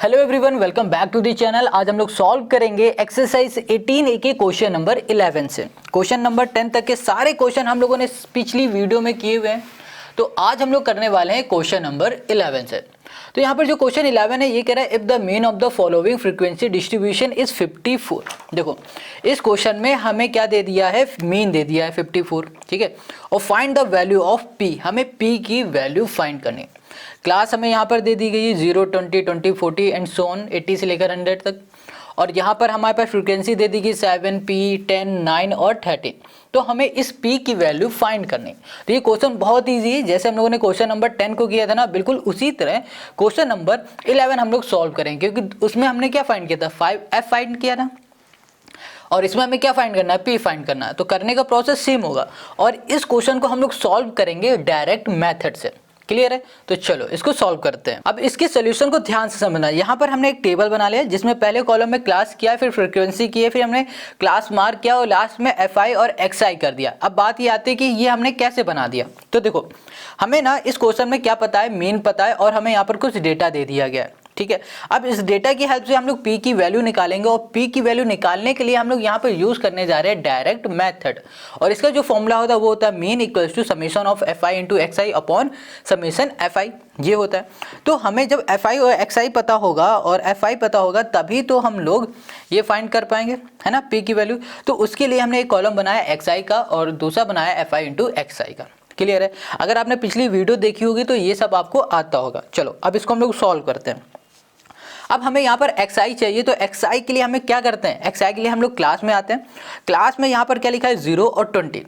Hello everyone, welcome back to the channel. आज हम लोग सॉल्व करेंगे एक्सरसाइज 18A के क्वेश्चन नंबर 11 से क्वेश्चन नंबर 10 तक के सारे क्वेश्चन हम लोगों ने पिछली वीडियो में किए हुए हैं। तो आज हम लोग करने वाले हैं क्वेश्चन नंबर 11 से। तो यहाँ पर जो क्वेश्चन 11 है ये कह रहा है if the mean of the following frequency distribution is 54। देखो इस क्वेश्चन में हमें क्या दे दिया है, मीन दे दिया है 54, ठीक है। और find the value of P, हमें पी की वैल्यू फाइंड करनी है। क्लास हमें यहाँ पर दे दी गई है 0, 20, 20, 40 एंड सो ऑन 80 से लेकर 100 तक। और यहाँ पर हमारे पास फ्रीक्वेंसी दे दी गई 7, P, 10, 9 और 13। तो हमें इस P की वैल्यू फाइंड करनी। तो ये क्वेश्चन बहुत इजी है, जैसे हम लोगों ने क्वेश्चन नंबर 10 को किया था ना, बिल्कुल उसी तरह क्वेश्चन नंबर 11 हम लोग सॉल्व करेंगे, क्योंकि उसमें हमने क्या फाइंड किया था, 5F फाइंड किया था। और इसमें हमें क्या फाइंड करना है, P फाइंड करना है। तो करने का प्रोसेस सेम होगा और इस क्वेश्चन को हम लोग सॉल्व करेंगे डायरेक्ट मेथड से। क्लियर है? तो चलो इसको सॉल्व करते हैं। अब इसके सोल्यूशन को ध्यान से समझना। यहाँ पर हमने एक टेबल बना लिया जिसमें पहले कॉलम में क्लास किया, फिर फ्रीक्वेंसी किए, फिर हमने क्लास मार्क किया और लास्ट में FI और XI कर दिया। अब बात ये आती है कि ये हमने कैसे बना दिया। तो देखो हमें ना इस क्वेश्चन में क्या पता है, मीन पता है और हमें यहाँ पर कुछ डेटा दे दिया गया है, ठीक है। अब इस डेटा की हेल्प से हम लोग P की वैल्यू निकालेंगे और P की वैल्यू निकालने के लिए हम लोग यहाँ पर यूज करने जा रहे हैं डायरेक्ट मेथड। और इसका जो फॉर्मूला होता है वो होता है mean equals to summation of FI into XI upon summation FI, ये होता है। तो हमें जब FI और XI पता होगा और FI पता होगा तभी तो हम लोग ये फाइंड कर पाएंगे, है ना, P की वैल्यू। तो उसके लिए हमने एक कॉलम बनाया XI का और दूसरा बनाया FI इंटू XI का। क्लियर है? अगर आपने पिछली वीडियो देखी होगी तो ये सब आपको आता होगा। चलो अब इसको हम लोग सॉल्व करते हैं। अब हमें यहाँ पर XI चाहिए, तो XI के लिए हमें क्या करते हैं, XI के लिए हम लोग क्लास में आते हैं। क्लास में यहाँ पर क्या लिखा है 0 और 20।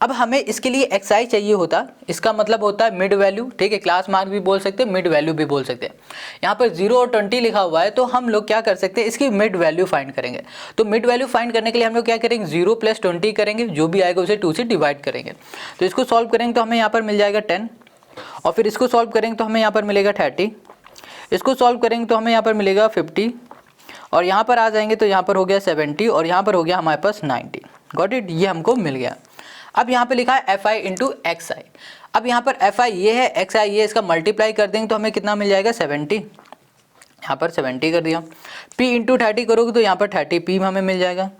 अब हमें इसके लिए XI चाहिए होता, इसका मतलब होता है मिड वैल्यू, ठीक है। क्लास मार्क भी बोल सकते हैं, मिड वैल्यू भी बोल सकते हैं। यहाँ पर 0 और 20 लिखा हुआ है तो हम लोग क्या कर सकते हैं, इसकी मिड वैल्यू फाइंड करेंगे। तो मिड वैल्यू फाइंड करने के लिए हम लोग क्या करेंगे, 0 + 20 करेंगे, जो भी आएगा उसे 2 से डिवाइड करेंगे। तो इसको सॉल्व करेंगे तो हमें यहाँ पर मिल जाएगा 10 और फिर इसको सॉल्व करेंगे तो हमें यहाँ पर मिलेगा 30। इसको सॉल्व करेंगे तो हमें यहाँ पर मिलेगा 50 और यहाँ पर आ जाएंगे तो यहाँ पर हो गया 70 और यहाँ पर हो गया हमारे पास 90। गॉट इट, ये हमको मिल गया। अब यहाँ पे लिखा है FI इंटू XI। अब यहाँ पर FI ये है, XI ये, इसका मल्टीप्लाई कर देंगे तो हमें कितना मिल जाएगा 70। यहाँ पर 70 कर दिया। P इंटू 30 करोगे तो यहाँ पर 30P हमें मिल जाएगा।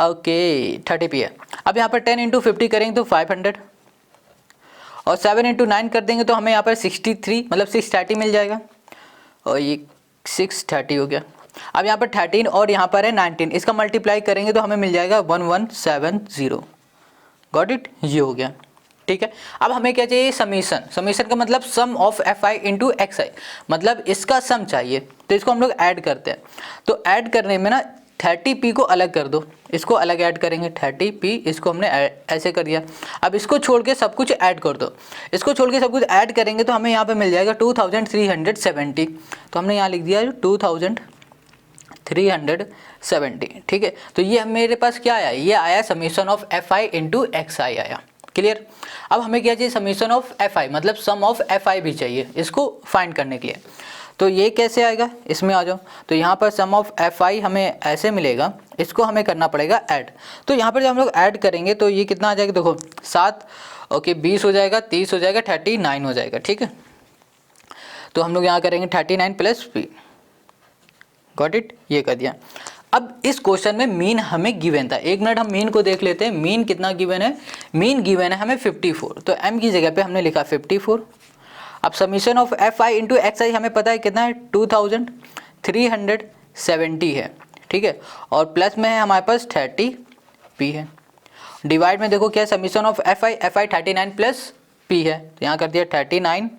ओके 30P है। अब यहाँ पर 10 इंटू 50 करेंगे तो 500 और 7 इंटू 9 कर देंगे तो हमें यहाँ पर 63 मतलब 630 मिल जाएगा और ये 630 हो गया। अब यहाँ पर 13 और यहाँ पर है 19, इसका मल्टीप्लाई करेंगे तो हमें मिल जाएगा 1170। गॉट इट, ये हो गया, ठीक है। अब हमें क्या चाहिए, समीशन। समीशन का मतलब सम ऑफ FI इंटू XI, मतलब इसका सम चाहिए। तो इसको हम लोग ऐड करते हैं। तो ऐड करने में ना 30P को अलग कर दो, इसको अलग ऐड करेंगे 30P, इसको हमने ऐसे कर दिया। अब इसको छोड़ के सब कुछ ऐड कर दो, इसको छोड़ के सब कुछ ऐड करेंगे तो हमें यहाँ पे मिल जाएगा 2370। तो हमने यहाँ लिख दिया 2370, ठीक है। तो ये मेरे पास क्या आया, ये आया summation of FI into XI आया। क्लियर? अब हमें क्या चाहिए, समीशन ऑफ FI मतलब सम ऑफ FI भी चाहिए इसको फाइंड करने के लिए। तो ये कैसे आएगा, इसमें आ जाओ। तो यहाँ पर सम ऑफ FI हमें ऐसे मिलेगा, इसको हमें करना पड़ेगा ऐड। तो यहाँ पर जब हम लोग ऐड करेंगे तो ये कितना आ जाएगा, देखो 7, ओके 20 हो जाएगा, 30 हो जाएगा, 39 हो जाएगा, ठीक है। तो हम लोग यहाँ करेंगे 39 + P। गॉट इट, ये कर दिया। अब इस क्वेश्चन में मीन हमें गिवन था, एक मिनट हम मीन को देख लेते हैं। मीन कितना गिवन है, मीन गिवन है हमें 54, तो M की जगह पे हमने लिखा 54। अब summation of FI into XI हमें पता है कितना है, 2370 है, ठीक है। और प्लस में है हमारे पास 30P है। डिवाइड में देखो क्या है, समीशन ऑफ FI 39 + P है, तो यहाँ कर दिया 39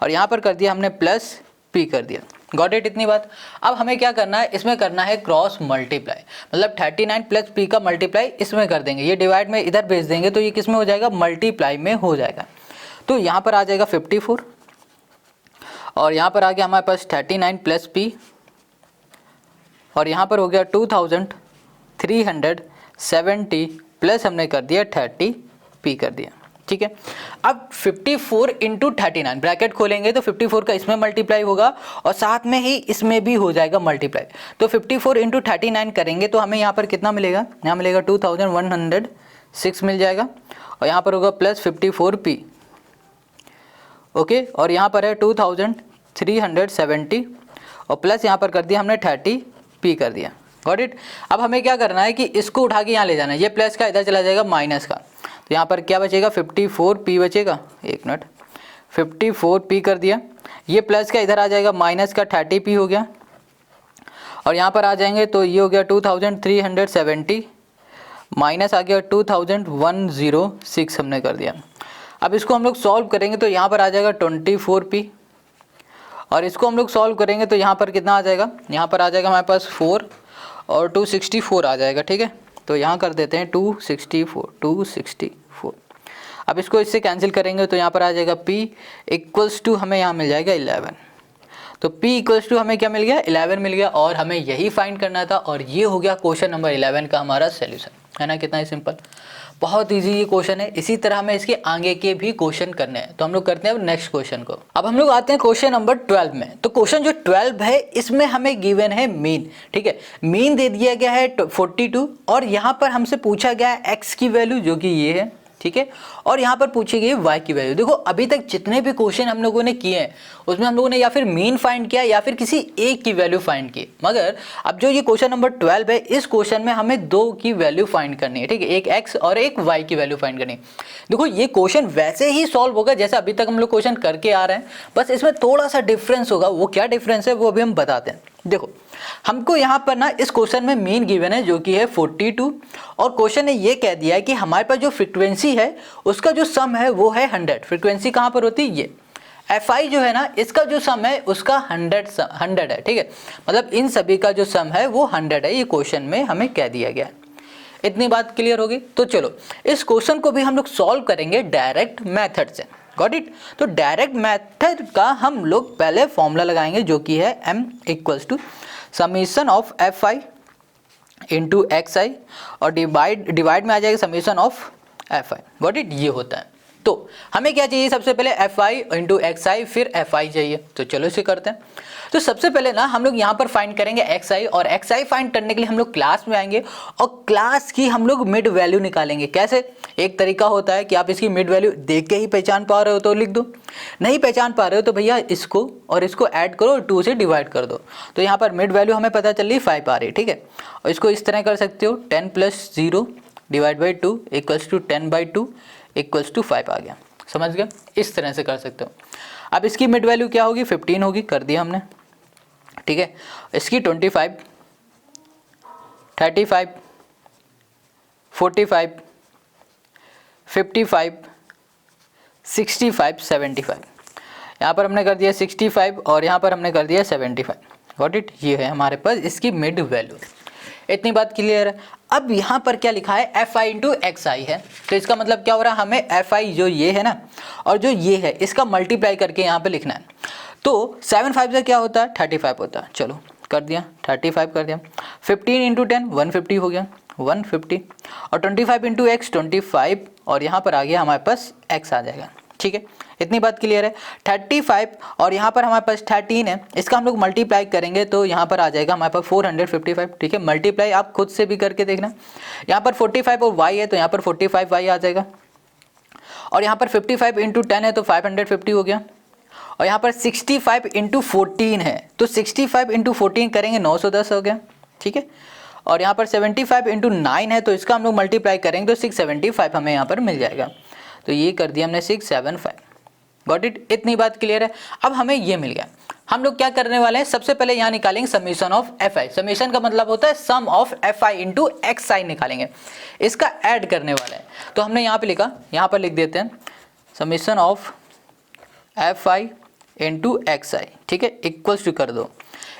और यहाँ पर कर दिया हमने प्लस P कर दिया। गॉट इट, इतनी बात। अब हमें क्या करना है, इसमें करना है क्रॉस मल्टीप्लाई, मतलब 39 + P का मल्टीप्लाई इसमें कर देंगे। ये डिवाइड में इधर भेज देंगे तो ये किस में हो जाएगा, मल्टीप्लाई में हो जाएगा। तो यहाँ पर आ जाएगा 54 और यहाँ पर आ गया हमारे पास 39 + P और यहाँ पर हो गया 2370 प्लस हमने कर दिया 30P कर दिया, ठीक है। अब 54 इंटू 39 ब्रैकेट खोलेंगे तो 54 का इसमें मल्टीप्लाई होगा और साथ में ही इसमें भी हो जाएगा मल्टीप्लाई। तो 54 इंटू 39 करेंगे तो हमें यहाँ पर कितना मिलेगा, यहाँ मिलेगा 2106 मिल जाएगा और यहाँ पर होगा प्लस 54P, ओके। और यहाँ पर है 2370 और प्लस यहाँ पर कर दिया हमने 30p कर दिया। Got it. अब हमें क्या करना है कि इसको उठा के यहाँ ले जाना है, ये प्लस का इधर चला जाएगा माइनस का, तो यहाँ पर क्या बचेगा 54p बचेगा। एक मिनट, 54p कर दिया, ये प्लस का इधर आ जाएगा माइनस का 30p हो गया, और यहाँ पर आ जाएंगे तो ये हो गया 2370 माइनस आ गया 2106 हमने कर दिया। अब इसको हम लोग सॉल्व करेंगे तो यहाँ पर आ जाएगा 24p, और इसको हम लोग सॉल्व करेंगे तो यहाँ पर कितना आ जाएगा, यहाँ पर आ जाएगा हमारे पास 4 और 264 आ जाएगा। ठीक है, तो यहाँ कर देते हैं 264। अब इसको इससे कैंसिल करेंगे तो यहाँ पर आ जाएगा p इक्वल्स टू हमें यहाँ मिल जाएगा 11। तो p इक्वल्स टू हमें क्या मिल गया, 11 मिल गया, और हमें यही फाइंड करना था, और ये हो गया क्वेश्चन नंबर 11 का हमारा सोल्यूशन, है ना। कितना ही सिंपल, बहुत इजी ये क्वेश्चन है। इसी तरह हमें इसके आगे के भी क्वेश्चन करने हैं, तो हम लोग करते हैं अब नेक्स्ट क्वेश्चन को। अब हम लोग आते हैं क्वेश्चन नंबर 12 में। तो क्वेश्चन जो 12 है इसमें हमें गिवन है मीन। ठीक है, मीन दे दिया गया है 42, और यहाँ पर हमसे पूछा गया है x की वैल्यू जो कि ये है। ठीक है, और यहाँ पर पूछी गई y की वैल्यू। देखो अभी तक जितने भी क्वेश्चन हम लोगों ने किए हैं उसमें हम लोगों ने या फिर मीन फाइंड किया या फिर किसी एक की वैल्यू फाइंड की, मगर अब जो ये क्वेश्चन नंबर 12 है इस क्वेश्चन में हमें दो की वैल्यू फाइंड करनी है। ठीक है, एक x और एक y की वैल्यू फाइंड करनी है। देखो ये क्वेश्चन वैसे ही सॉल्व होगा जैसे अभी तक हम लोग क्वेश्चन करके आ रहे हैं, बस इसमें थोड़ा सा डिफरेंस होगा। वो क्या डिफरेंस है वो अभी हम बताते हैं। देखो हमको यहाँ पर ना इस क्वेश्चन में मीन गिवन है जो कि है 42, और क्वेश्चन ने ये कह दिया है कि हमारे पास जो फ्रीक्वेंसी है उसका जो सम है वो है 100। फ्रीक्वेंसी कहाँ पर होती है, ये fi जो है ना इसका जो सम है उसका 100 है। ठीक है, मतलब इन सभी का जो सम है वो 100 है, ये क्वेश्चन में हमें कह दिया गया है। इतनी बात क्लियर होगी। तो चलो इस क्वेश्चन को भी हम लोग सॉल्व करेंगे डायरेक्ट मेथड से। Got it. तो डायरेक्ट मेथड का हम लोग पहले फॉर्मूला लगाएंगे जो कि है m equals to summation of fi into xi, और डिवाइड में आ जाएगा summation of fi। Got it, ये होता है। तो हमें क्या चाहिए, सबसे पहले fi इंटू xi, फिर fi चाहिए। तो चलो इसे करते हैं। तो सबसे पहले ना हम लोग यहाँ पर फाइंड करेंगे xi, और xi फाइंड करने के लिए हम लोग क्लास में आएंगे और क्लास की हम लोग मिड वैल्यू निकालेंगे। कैसे, एक तरीका होता है कि आप इसकी मिड वैल्यू देख के ही पहचान पा रहे हो तो लिख दो, नहीं पहचान पा रहे हो तो भैया इसको और इसको ऐड करो, 2 से डिवाइड कर दो। तो यहाँ पर मिड वैल्यू हमें पता चल रही 5 आ रही। ठीक है, और इसको इस तरह कर सकते हो 10 + 0 divide by 2 equals to 10/2 equals to 5 आ गया। समझ गया, इस तरह से कर सकते हो। अब इसकी मिड वैल्यू क्या होगी, 15 होगी, कर दिया हमने। ठीक है, इसकी 25, 35, 45, 55, 65, 75। यहाँ पर हमने कर दिया 65 और यहाँ पर हमने कर दिया 75। गॉट इट, ये है हमारे पास इसकी मिड वैल्यू। इतनी बात क्लियर है। अब यहाँ पर क्या लिखा है, fi इंटू xi है, तो इसका मतलब क्या हो रहा है, हमें fi जो ये है ना और जो ये है इसका मल्टीप्लाई करके यहाँ पे लिखना है। तो 7 5 से क्या होता है, 35 होता है। चलो कर दिया, 35 कर दिया। 15 इंटू 10 150 हो गया, 150, और 25 इंटू x 25, और यहाँ पर आ गया हमारे पास x आ जाएगा। ठीक है, इतनी बात क्लियर है। 35 और यहाँ पर हमारे पास 13 है, इसका हम लोग मल्टीप्लाई करेंगे तो यहाँ पर आ जाएगा हमारे पास 455। ठीक है, मल्टीप्लाई आप खुद से भी करके देखना। यहाँ पर 45 और y है तो यहाँ पर 45y आ जाएगा, और यहाँ पर 55 इंटू 10 है तो 550 हो गया, और यहाँ पर 65 इंटू 14 है तो 65 इंटू 14 करेंगे 910 हो गया। ठीक है, और यहाँ पर 75 इंटू 9 है तो इसका हम लोग मल्टीप्लाई करेंगे तो 675 हमें यहाँ पर मिल जाएगा। तो ये कर दिया हमने 675। गॉट इट, इतनी बात क्लियर है। अब हमें ये मिल गया। हम लोग क्या करने वाले हैं, सबसे पहले यहाँ निकालेंगे समीशन ऑफ fi। समीशन का मतलब होता है सम ऑफ fi इंटू xi निकालेंगे, इसका ऐड करने वाले हैं। तो हमने यहाँ पे लिखा, यहाँ पर लिख देते हैं summation of fi into xi। ठीक है, इक्वल्स टू कर दो,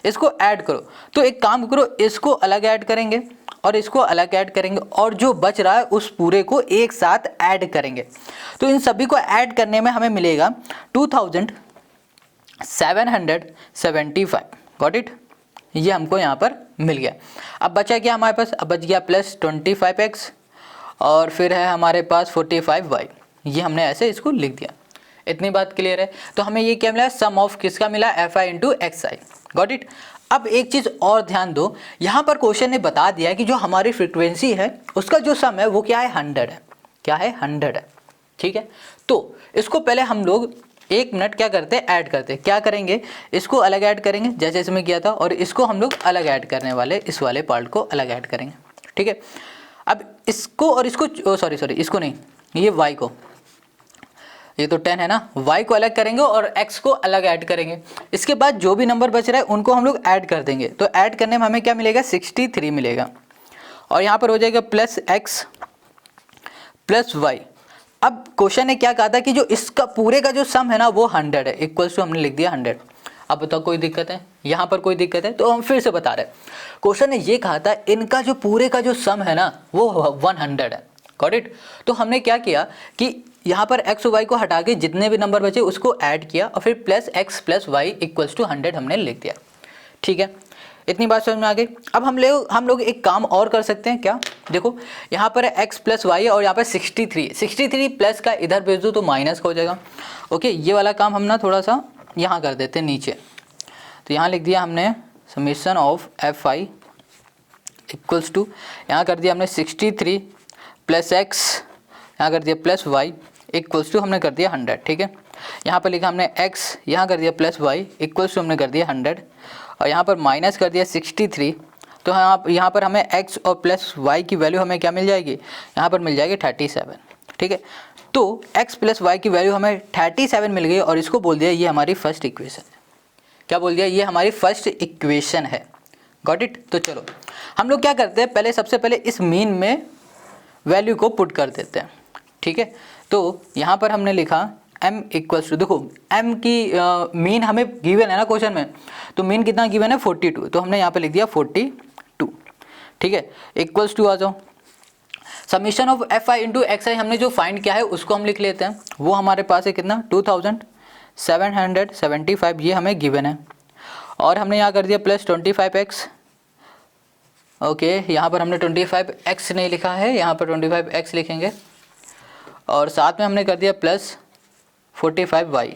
इसको ऐड करो। तो एक काम करो, इसको अलग ऐड करेंगे और इसको अलग ऐड करेंगे, और जो बच रहा है उस पूरे को एक साथ ऐड करेंगे। तो इन सभी को ऐड करने में हमें मिलेगा 2775। गॉट इट, ये हमको यहाँ पर मिल गया। अब बचा क्या हमारे पास, अब बच गया प्लस 25x और फिर है हमारे पास 45y। ये हमने ऐसे इसको लिख दिया। इतनी बात क्लियर है। तो हमें ये क्या मिला, सम ऑफ किसका मिला, fi into xi। Got it. अब एक चीज़ और ध्यान दो, यहाँ पर क्वेश्चन ने बता दिया कि जो हमारी फ्रीक्वेंसी है उसका जो सम है वो क्या है, 100 है। क्या है, 100 है। ठीक है, तो इसको पहले हम लोग 1 मिनट क्या करते हैं, ऐड करते हैं। क्या करेंगे, इसको अलग ऐड करेंगे जैसे इसमें किया था, और इसको हम लोग अलग ऐड करने वाले, इस वाले पार्ट को अलग ऐड करेंगे, ठीक है। अब इसको और इसको सॉरी इसको नहीं, ये y को, ये तो 10 है ना, y को अलग करेंगे और x को अलग ऐड करेंगे। इसके बाद जो भी नंबर बच रहा है उनको हम लोग ऐड कर देंगे। तो ऐड करने में हमें क्या मिलेगा, 63 मिलेगा, और यहाँ पर हो जाएगा प्लस x प्लस वाई। अब क्वेश्चन ने क्या कहा था कि जो इसका पूरे का जो सम है ना वो 100 है, इक्वल्स टू हमने लिख दिया 100। अब बताओ कोई दिक्कत है, यहाँ पर कोई दिक्कत है? तो हम फिर से बता रहे हैं, क्वेश्चन ने ये कहा था इनका जो पूरे का जो सम है ना वो 100 है, गॉट इट। तो हमने क्या किया कि यहाँ पर x और y को हटा के जितने भी नंबर बचे उसको ऐड किया, और फिर plus x plus Y equals to 100 हमने लिख दिया, ठीक है। इतनी बात समझ में आ गई। अब हम लोग एक काम और कर सकते हैं, क्या, देखो यहाँ पर x प्लस वाई और यहाँ पर 63 प्लस का इधर भेज दो तो माइनस का हो जाएगा। ओके, ये वाला काम हम ना थोड़ा सा यहाँ कर देते हैं नीचे। तो यहाँ लिख दिया हमने summation of F I equals to, यहाँ कर दिया हमने 63 प्लस x, यहाँ कर दिया प्लस वाई इक्वल्स टू हमने कर दिया 100, ठीक है। यहाँ पर लिखा हमने x, यहाँ कर दिया प्लस वाई इक्वल्स टू हमने कर दिया 100, और यहाँ पर माइनस कर दिया 63। तो यहाँ पर हमें x और प्लस y की वैल्यू हमें क्या मिल जाएगी, यहाँ पर मिल जाएगी 37, ठीक है। तो x प्लस वाई की वैल्यू हमें 37 मिल गई, और इसको बोल दिया ये हमारी फर्स्ट इक्वेशन है। क्या बोल दिया, ये हमारी फर्स्ट इक्वेशन है, गॉट इट। तो चलो हम लोग क्या करते हैं, पहले सबसे पहले इस मीन में वैल्यू को पुट कर देते हैं, ठीक है। तो यहाँ पर हमने लिखा m इक्वल्स टू, देखो m की मीन हमें गिवन है ना क्वेश्चन में, तो मीन कितना गिवन है 42, तो हमने यहाँ पे लिख दिया 42, ठीक है। इक्वल्स टू आ जाओ, summation of F i into x i हमने जो फाइंड किया है उसको हम लिख लेते हैं। वो हमारे पास है कितना, 2775, ये हमें गिवन है, और हमने यहाँ कर दिया प्लस 25x। ओके, यहाँ पर हमने 25x नहीं लिखा है, यहाँ पर 25x लिखेंगे, और साथ में हमने कर दिया प्लस 45y।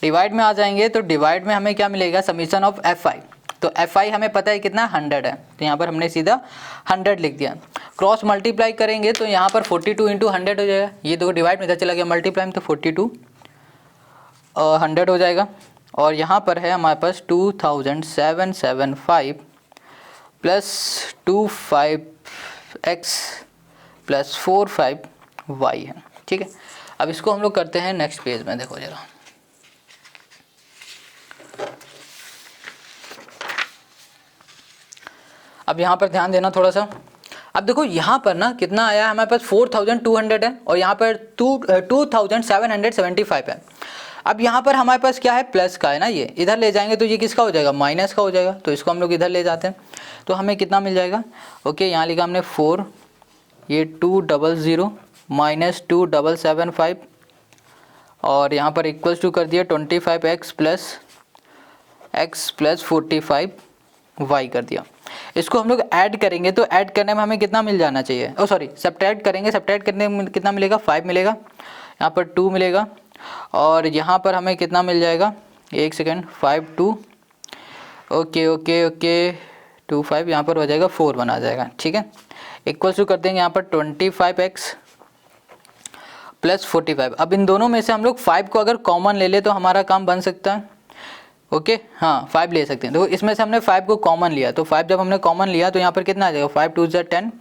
डिवाइड में आ जाएंगे, तो डिवाइड में हमें क्या मिलेगा, समीशन ऑफ एफ आई। तो एफ आई हमें पता है कितना 100 है, तो यहाँ पर हमने सीधा 100 लिख दिया। क्रॉस मल्टीप्लाई करेंगे तो यहाँ पर 42 इंटू 100 हो जाएगा, ये देखो डिवाइड में इधर चला गया मल्टीप्लाई में, तो 42 100 हो जाएगा। और यहाँ पर है हमारे पास 2775 प्लस 25x प्लस 45y है, ठीक है। अब इसको हम लोग करते हैं नेक्स्ट पेज में, देखो जरा, अब यहाँ पर ध्यान देना थोड़ा सा। अब देखो यहाँ पर ना कितना आया है हमारे पास, 4200 है, और यहाँ पर 2775 है। अब यहाँ पर हमारे पास क्या है, प्लस का है ना, ये इधर ले जाएंगे तो ये किसका हो जाएगा, माइनस का हो जाएगा, तो इसको हम लोग इधर ले जाते हैं, तो हमें कितना मिल जाएगा। ओके, यहाँ लिखा हमने 4, ये 200 माइनस 2775, और यहाँ पर इक्वल्स टू कर दिया 25x प्लस 45y कर दिया। इसको हम लोग ऐड करेंगे, तो ऐड करने में हमें कितना मिल जाना चाहिए, ओ सॉरी सब्ट्रैक्ट करेंगे, सब्ट्रैक्ट करने में कितना मिलेगा, 5 मिलेगा, यहाँ पर 2 मिलेगा, और यहाँ पर हमें कितना मिल जाएगा, एक सेकेंड, 5 2 ओके 2 5, यहाँ पर हो जाएगा 4 बना जाएगा, ठीक है। इक्वल्स टू कर देंगे यहाँ पर 25x प्लस 45। अब इन दोनों में से हम लोग 5 को अगर कॉमन ले ले तो हमारा काम बन सकता है। ओके, हाँ 5 ले सकते हैं। देखो इसमें से हमने 5 को कॉमन लिया, तो 5 जब हमने कॉमन लिया तो यहाँ पर कितना आ जाएगा, 5 2 ज़ा 10,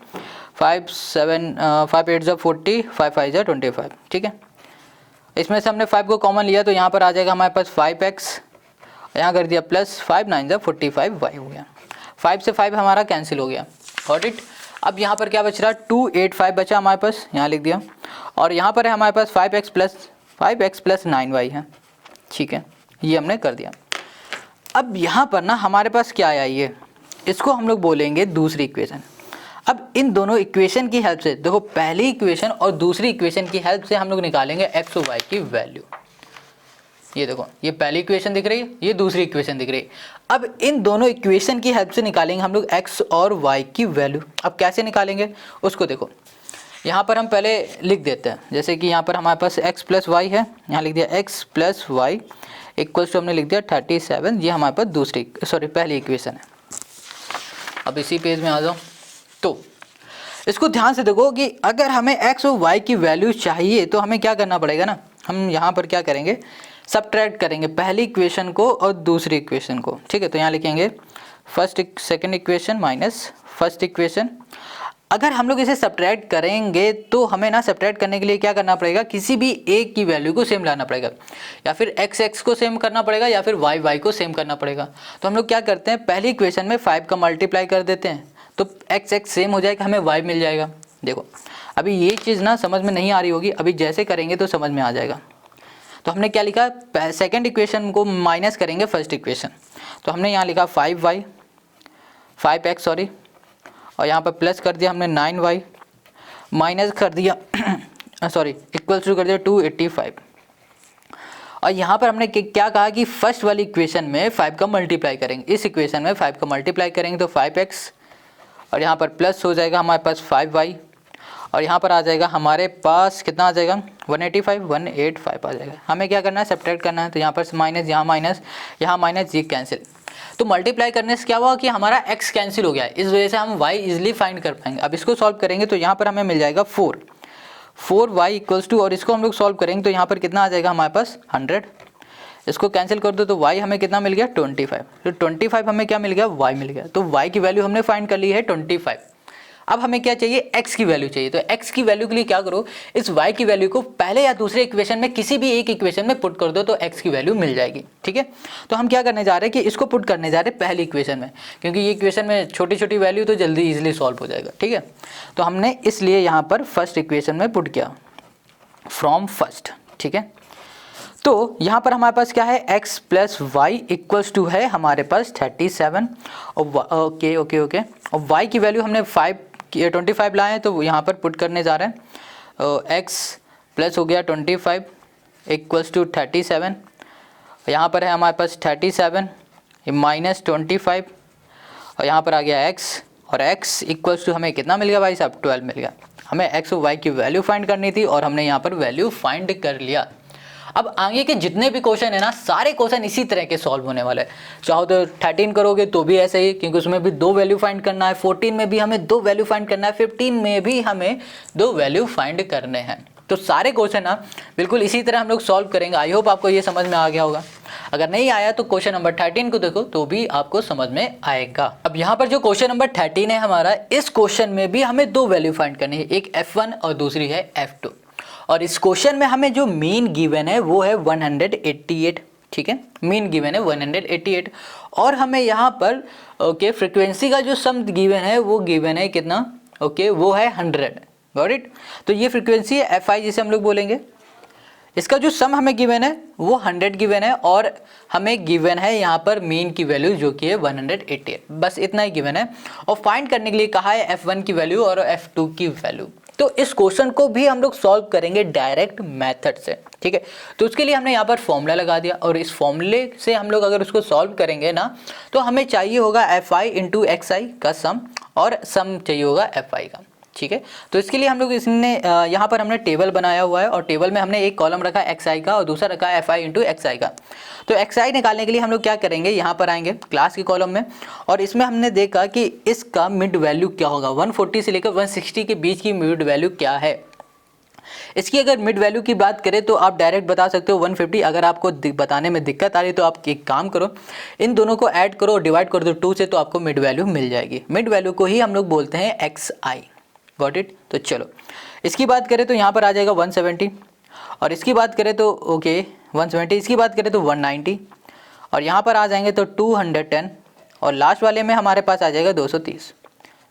5 8 ज़ा 40, 5 5 ज़ा 25, ठीक है। इसमें से हमने 5 को कॉमन लिया तो यहाँ पर आ जाएगा हमारे पास 5x, यहाँ कर दिया प्लस 5 9 ज़ा 45y हो गया। 5 से 5 हमारा कैंसिल हो गया, गॉट इट। अब यहाँ पर क्या बच रहा है, 285 बचा हमारे पास, यहाँ लिख दिया, और यहाँ पर है हमारे पास 5x प्लस 9y है, ठीक है, ये हमने कर दिया। अब यहाँ पर ना हमारे पास क्या आया, ये इसको हम लोग बोलेंगे दूसरी इक्वेशन। अब इन दोनों इक्वेशन की हेल्प से, देखो पहली इक्वेशन और दूसरी इक्वेशन की हेल्प से हम लोग निकालेंगे x और y की वैल्यू। ये देखो, ये पहली इक्वेशन दिख रही है, ये दूसरी इक्वेशन दिख रही है। अब इन दोनों इक्वेशन की हेल्प से निकालेंगे हम लोग x और y की वैल्यू। अब कैसे निकालेंगे उसको देखो, यहाँ पर हम पहले लिख देते हैं, जैसे कि यहाँ पर हमारे पास x प्लस वाई है, यहाँ लिख दिया x plus Y equals to हमने लिख दिया 37, ये हमारे पास पहली इक्वेशन है। अब इसी पेज में आ जाओ, तो इसको ध्यान से देखो कि अगर हमें x और y की वैल्यू चाहिए तो हमें क्या करना पड़ेगा ना, हम यहाँ पर क्या करेंगे, सब्ट्रैक्ट करेंगे पहली इक्वेशन को और दूसरी इक्वेशन को। ठीक है, तो यहाँ लिखेंगे second equation minus first equation. अगर हम लोग इसे सब्ट्रैक्ट करेंगे तो हमें ना सब्ट्रैक्ट करने के लिए क्या करना पड़ेगा, किसी भी एक की वैल्यू को सेम लाना पड़ेगा, या फिर एक्स एक्स को सेम करना पड़ेगा या फिर वाई वाई को सेम करना पड़ेगा। तो हम लोग क्या करते हैं, पहली इक्वेशन में 5 का मल्टीप्लाई कर देते हैं तो एक्स एक्स सेम हो जाएगा, हमें वाई मिल जाएगा। देखो अभी ये चीज़ ना समझ में नहीं आ रही होगी, अभी जैसे करेंगे तो समझ में आ जाएगा। तो हमने क्या लिखा, सेकेंड इक्वेशन को माइनस करेंगे फर्स्ट इक्वेशन, तो हमने यहाँ लिखा 5x सॉरी, और यहाँ पर प्लस कर दिया हमने 9y, माइनस कर दिया सॉरी इक्वल्स टू कर दिया 285। और यहाँ पर हमने क्या कहा कि फर्स्ट वाली इक्वेशन में 5 का मल्टीप्लाई करेंगे, इस इक्वेशन में 5 का मल्टीप्लाई करेंगे तो 5x, और यहाँ पर प्लस हो जाएगा हमारे पास 5y, और यहाँ पर आ जाएगा हमारे पास कितना आ जाएगा 185 आ जाएगा। हमें क्या करना है, सब्ट्रैक्ट करना है, तो यहाँ पर माइनस यहाँ माइनस ये कैंसिल। तो मल्टीप्लाई करने से क्या हुआ कि हमारा x कैंसिल हो गया है, इस वजह से हम y इजीली फाइंड कर पाएंगे। अब इसको सॉल्व करेंगे तो यहाँ पर हमें मिल जाएगा 4y इक्वल्स टू, और इसको हम लोग सॉल्व करेंगे तो यहाँ पर कितना आ जाएगा हमारे पास 100। इसको कैंसिल कर दो तो y हमें कितना मिल गया 25। तो 25 हमें क्या मिल गया, y मिल गया। तो y की वैल्यू हमने फाइंड कर ली है 25। अब हमें क्या चाहिए, x की वैल्यू चाहिए। तो x की वैल्यू के लिए क्या करो, इस y की वैल्यू को पहले या दूसरे इक्वेशन में किसी भी एक इक्वेशन में पुट कर दो तो x की वैल्यू मिल जाएगी। ठीक है, तो हम क्या करने जा रहे हैं कि इसको पुट करने जा रहे हैं पहली इक्वेशन में, क्योंकि ये इक्वेशन में छोटी छोटी वैल्यू तो जल्दी ईजिली सॉल्व हो जाएगा। ठीक है, तो हमने इसलिए यहाँ पर फर्स्ट इक्वेशन में पुट किया फ्रॉम फर्स्ट। ठीक है, तो यहाँ पर हमारे पास क्या है, x plus Y equals to है हमारे पास 37, और ओके और y की वैल्यू हमने 25 लाए हैं तो यहाँ पर पुट करने जा रहे हैं। x प्लस हो गया 25 इक्वल्स टू 37, यहाँ पर है हमारे पास 37 माइनस 25, और यहाँ पर आ गया x, और x इक्वल्स टू हमें कितना मिल गया भाई साहब 12 मिल गया। हमें x और y की वैल्यू फाइंड करनी थी और हमने यहाँ पर वैल्यू फाइंड कर लिया। अब आगे के जितने भी क्वेश्चन है ना, सारे क्वेश्चन इसी तरह के सॉल्व होने वाले हैं। चाहो तो 13 करोगे तो भी ऐसे ही, क्योंकि उसमें भी 2 वैल्यू फाइंड करना है, 14 में भी हमें 2 वैल्यू फाइंड करना है, 15 में भी हमें 2 वैल्यू फाइंड करने हैं। तो सारे क्वेश्चन ना बिल्कुल इसी तरह हम लोग सॉल्व करेंगे। आई होप आपको ये समझ में आ गया होगा। अगर नहीं आया तो क्वेश्चन नंबर 13 को देखो तो भी आपको समझ में आएगा। अब यहाँ पर जो क्वेश्चन नंबर 13 है हमारा, इस क्वेश्चन में भी हमें 2 वैल्यू फाइंड करनी है, एक f1 और दूसरी है f2। और इस क्वेश्चन में हमें जो मीन गिवन है वो है 188। ठीक है, मीन गिवन है 188, और हमें यहाँ पर ओके फ्रीक्वेंसी का जो सम गिवन है वो गिवन है कितना, ओके वो है 100। Got it. तो ये फ्रीक्वेंसी है fi जिसे हम लोग बोलेंगे। इसका जो सम हमें गिवन है वो 100 गिवन है, और हमें गिवन है यहाँ पर मीन की वैल्यू जो कि है 188, बस इतना ही गिवन है। और फाइंड करने के लिए कहा है f1 की वैल्यू और f2 की वैल्यू। तो इस क्वेश्चन को भी हम लोग सॉल्व करेंगे डायरेक्ट मेथड से। ठीक है, तो उसके लिए हमने यहाँ पर फॉर्मूला लगा दिया, और इस फॉर्मूले से हम लोग अगर उसको सॉल्व करेंगे ना तो हमें चाहिए होगा fi इंटू xi का सम, और सम चाहिए होगा fi का। ठीक है, तो इसके लिए हम लोग इसने यहाँ पर हमने टेबल बनाया हुआ है, और टेबल में हमने एक कॉलम रखा xi का और दूसरा रखा fi इंटू xi का। तो xi निकालने के लिए हम लोग क्या करेंगे, यहाँ पर आएंगे क्लास के कॉलम में, और इसमें हमने देखा कि इसका मिड वैल्यू क्या होगा, 140 से लेकर 160 के बीच की मिड वैल्यू क्या है। इसकी अगर मिड वैल्यू की बात करें तो आप डायरेक्ट बता सकते हो 150। अगर आपको बताने में दिक्कत आ रही है तो आप एक काम करो, इन दोनों को ऐड करो और डिवाइड कर दो 2 से, तो आपको मिड वैल्यू मिल जाएगी। मिड वैल्यू को ही हम लोग बोलते हैं xi। Got it. तो चलो इसकी बात करें तो यहाँ पर आ जाएगा 170, और इसकी बात करें तो ओके 170, इसकी बात करें तो 190, और यहाँ पर आ जाएंगे तो 210, और लास्ट वाले में हमारे पास आ जाएगा 230।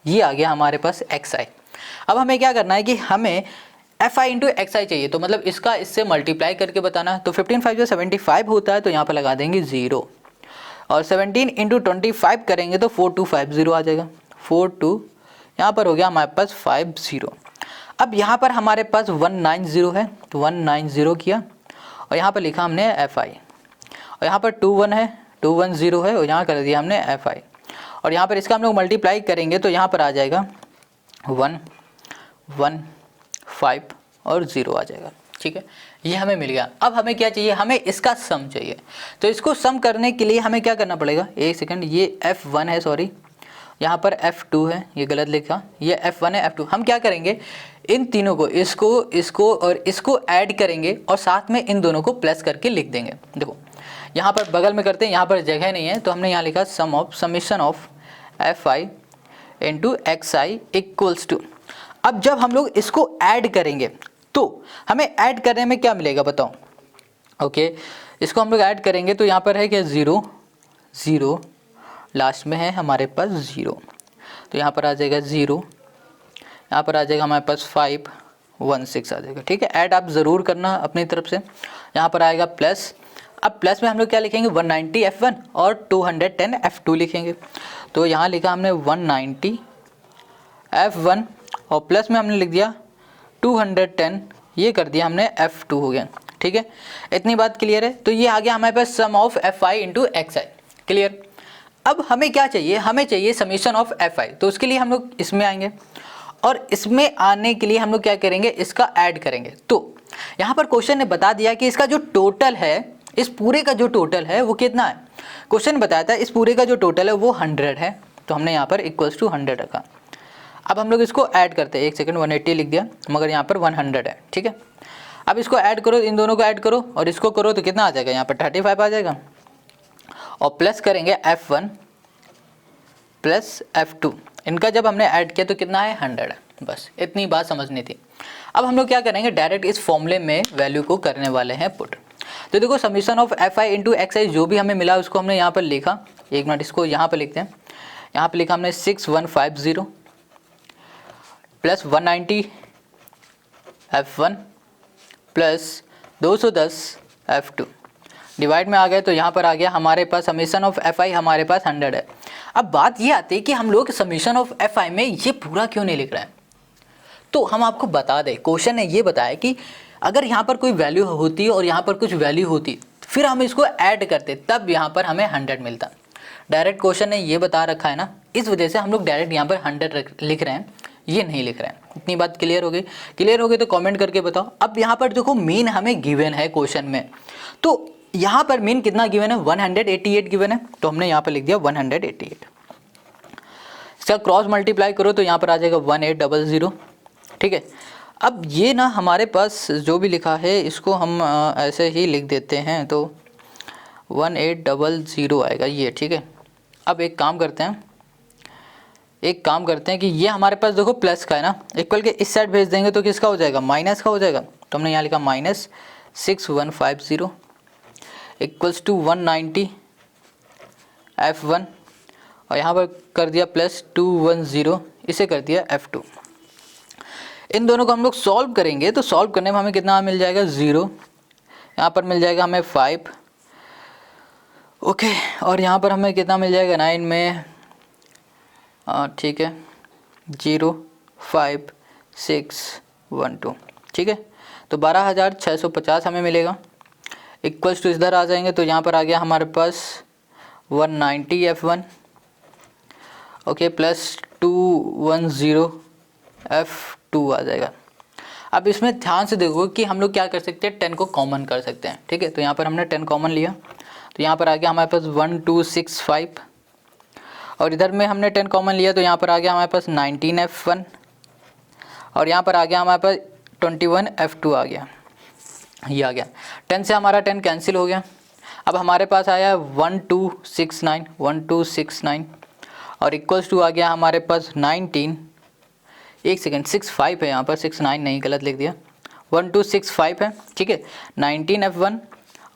ये आ गया हमारे पास xi। अब हमें क्या करना है कि हमें fi इंटू xi चाहिए, तो मतलब इसका इससे मल्टीप्लाई करके बताना है। तो 15 5 जो 75 होता है, तो यहाँ पर लगा देंगे 0, और 17 इंटू 25 करेंगे तो 4250 आ जाएगा। 42 यहाँ पर हो गया हमारे पास 50। अब यहाँ पर हमारे पास 190 है, तो 190 किया, और यहाँ पर लिखा हमने fi, और यहाँ पर 21 है, 210 है, और यहाँ कर दिया हमने fi, और यहाँ पर इसका हम लोग मल्टीप्लाई करेंगे तो यहाँ पर आ जाएगा 1 1 5 और 0 आ जाएगा। ठीक है, ये हमें मिल गया। अब हमें क्या चाहिए, हमें इसका सम चाहिए। तो इसको सम करने के लिए हमें क्या करना पड़ेगा, एक सेकंड, ये f1 है सॉरी, यहाँ पर F2 है, ये गलत लिखा, ये F1 है, F2। हम क्या करेंगे, इन तीनों को, इसको और इसको ऐड करेंगे और साथ में इन दोनों को प्लस करके लिख देंगे। देखो यहाँ पर बगल में करते हैं, यहाँ पर जगह नहीं है तो हमने यहाँ लिखा summation of Fi into xi equals to. अब जब हम लोग इसको ऐड करेंगे तो हमें ऐड करने में क्या मिलेगा बताओ। ओके, इसको हम लोग ऐड करेंगे तो यहाँ पर है क्या 0 0, लास्ट में है हमारे पास 0, तो यहाँ पर आ जाएगा 0, यहाँ पर आ जाएगा हमारे पास 5 1 6 आ जाएगा। ठीक है, ऐड आप ज़रूर करना अपनी तरफ से। यहाँ पर आएगा प्लस, अब प्लस में हम लोग क्या लिखेंगे 190 F1 और 210 F2 लिखेंगे। तो यहाँ लिखा हमने 190 F1 और प्लस में हमने लिख दिया 210, ये कर दिया हमने F2 हो गया। ठीक है, इतनी बात क्लियर है। तो ये आ गया हमारे पास sum of Fi into x i. Clear. अब हमें क्या चाहिए, हमें चाहिए समीशन ऑफ Fi। तो उसके लिए हम लोग इसमें आएंगे और इसमें आने के लिए हम लोग क्या करेंगे, इसका ऐड करेंगे। तो यहाँ पर क्वेश्चन ने बता दिया कि इसका जो टोटल है, इस पूरे का जो टोटल है वो कितना है। क्वेश्चन ने बताया था इस पूरे का जो टोटल है वो 100 है, तो हमने यहाँ पर इक्वल्स टू 100 रखा। अब हम लोग इसको ऐड करते हैं, एक सेकंड 180 लिख दिया मगर यहाँ पर 100 है। ठीक है, अब इसको ऐड करो, इन दोनों को ऐड करो और इसको करो तो कितना आ जाएगा, यहाँ पर 35 आ जाएगा और प्लस करेंगे F1 प्लस F2। इनका जब हमने ऐड किया तो कितना है 100 है। बस इतनी बात समझनी थी। अब हम लोग क्या करेंगे, डायरेक्ट इस फॉर्मूले में वैल्यू को करने वाले हैं पुट। तो देखो summation of Fi into x i जो भी हमें मिला उसको हमने यहाँ पर लिखा। एक मिनट इसको यहाँ पर लिखते हैं। यहाँ पर लिखा हमने 6150 plus 190 F1 plus 210 F2 divide में आ गए। तो यहाँ पर आ गया हमारे पास समीशन ऑफ Fi हमारे पास 100 है। अब बात ये आती है कि हम लोग समीशन ऑफ Fi में ये पूरा क्यों नहीं लिख रहे हैं। तो हम आपको बता दें, क्वेश्चन ने ये बताया कि अगर यहाँ पर कोई वैल्यू होती और यहाँ पर कुछ वैल्यू होती फिर हम इसको ऐड करते तब यहाँ पर हमें 100 मिलता। डायरेक्ट क्वेश्चन ने ये बता रखा है ना, इस वजह से हम लोग डायरेक्ट यहाँ पर 100 लिख रहे हैं, ये नहीं लिख रहे हैं। इतनी बात क्लियर हो गई। क्लियर हो गई तो कमेंट करके बताओ। अब यहाँ पर देखो मीन हमें गिवन है क्वेश्चन में, तो यहाँ पर मीन कितना गिवन है 188 गिवन है, तो हमने यहाँ पर लिख दिया 188। इसका क्रॉस मल्टीप्लाई करो तो यहाँ पर आ जाएगा 1800। ठीक है, अब ये ना हमारे पास जो भी लिखा है इसको हम ऐसे ही लिख देते हैं तो 1800 आएगा ये। ठीक है, अब एक काम करते हैं कि ये हमारे पास देखो प्लस का है ना, इक्वल के इस साइड भेज देंगे तो किसका हो जाएगा, माइनस का हो जाएगा। तो हमने यहाँ लिखा माइनस 6150 इक्वल्स टू 190 F1 और यहाँ पर कर दिया प्लस 210, इसे कर दिया F2। इन दोनों को हम लोग सॉल्व करेंगे तो सॉल्व करने में हमें कितना मिल जाएगा 0, यहाँ पर मिल जाएगा हमें 5। ओके, और यहाँ पर हमें कितना मिल जाएगा 9 में, ठीक है 0 5 6 1 2। ठीक है, तो 12650 हमें मिलेगा। इक्वल्स टू इधर आ जाएंगे तो यहाँ पर आ गया हमारे पास 190 F1 ओके प्लस 210 F2 आ जाएगा। अब इसमें ध्यान से देखो कि हम लोग क्या कर सकते हैं, 10 को कॉमन कर सकते हैं। ठीक है, तो यहाँ पर हमने 10 कॉमन लिया तो यहाँ पर आ गया हमारे पास 1265 और इधर में हमने 10 कॉमन लिया तो यहाँ पर आ गया हमारे पास 19 F1 और यहाँ पर आ गया हमारे पास 21 F2 आ गया, ये आ गया। 10 से हमारा 10 कैंसिल हो गया। अब हमारे पास आया 1269 और इक्वल्स टू आ गया हमारे पास 19, एक सेकेंड 65 है यहाँ पर, 69 नहीं, गलत लिख दिया, 1265 है। ठीक है, 19 F1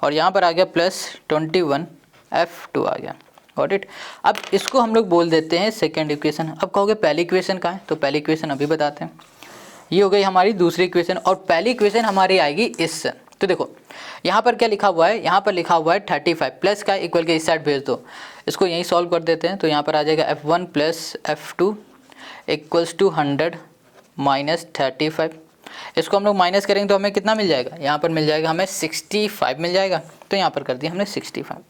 और यहाँ पर आ गया प्लस 21 F2 आ गया। Got it. अब इसको हम लोग बोल देते हैं सेकेंड इक्वेशन। अब कहोगे पहली इक्वेशन कहाँ है, तो पहली इक्वेशन अभी बताते हैं। ये हो गई हमारी दूसरी इक्वेशन और पहली इक्वेशन हमारी आएगी इससे। तो देखो यहाँ पर क्या लिखा हुआ है, यहाँ पर लिखा हुआ है 35 प्लस का इक्वल के इस साइड भेज दो। इसको यहीं सॉल्व कर देते हैं तो यहाँ पर आ जाएगा F1 plus F2 equals to 100 minus 35। इसको हम लोग माइनस करेंगे तो हमें कितना मिल जाएगा, यहाँ पर मिल जाएगा हमें 65 मिल जाएगा। तो यहाँ पर कर दिया हमने 65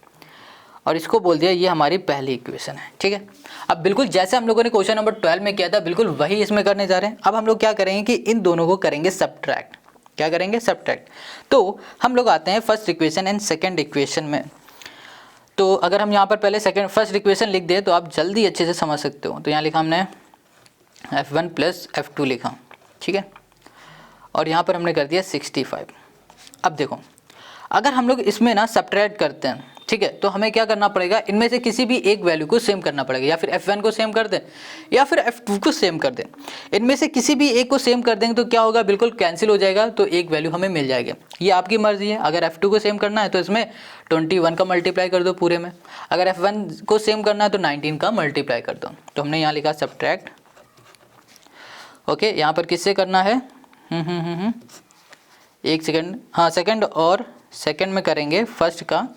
और इसको बोल दिया ये हमारी पहली इक्वेशन है। ठीक है, अब बिल्कुल जैसे हम लोगों ने क्वेश्चन नंबर 12 में किया था बिल्कुल वही इसमें करने जा रहे हैं। अब हम लोग क्या करेंगे कि इन दोनों को करेंगे सब्ट्रैक्ट। क्या करेंगे, सब्ट्रैक्ट। तो हम लोग आते हैं first equation and second equation में। तो अगर हम यहाँ पर पहले फर्स्ट इक्वेशन लिख दें तो आप जल्दी अच्छे से समझ सकते हो। तो यहाँ लिखा हमने F1 प्लस F2 लिखा, ठीक है, और यहाँ पर हमने कर दिया 65। अब देखो अगर हम लोग इसमें ना सब्ट्रैक्ट करते हैं, ठीक है, तो हमें क्या करना पड़ेगा, इनमें से किसी भी एक वैल्यू को सेम करना पड़ेगा, या फिर F1 को सेम कर दें या फिर F2 को सेम कर दें। इनमें से किसी भी एक को सेम कर देंगे तो क्या होगा, बिल्कुल कैंसिल हो जाएगा, तो एक वैल्यू हमें मिल जाएगी। ये आपकी मर्जी है। अगर F2 को सेम करना है तो इसमें 21 का मल्टीप्लाई कर दो पूरे में, अगर F1 को सेम करना है तो 19 का मल्टीप्लाई कर दो। तो हमने यहाँ लिखा सब्ट्रैक्ट। ओके, यहाँ पर किससे करना है, एक सेकंड, हाँ सेकंड, और सेकंड में करेंगे फर्स्ट का,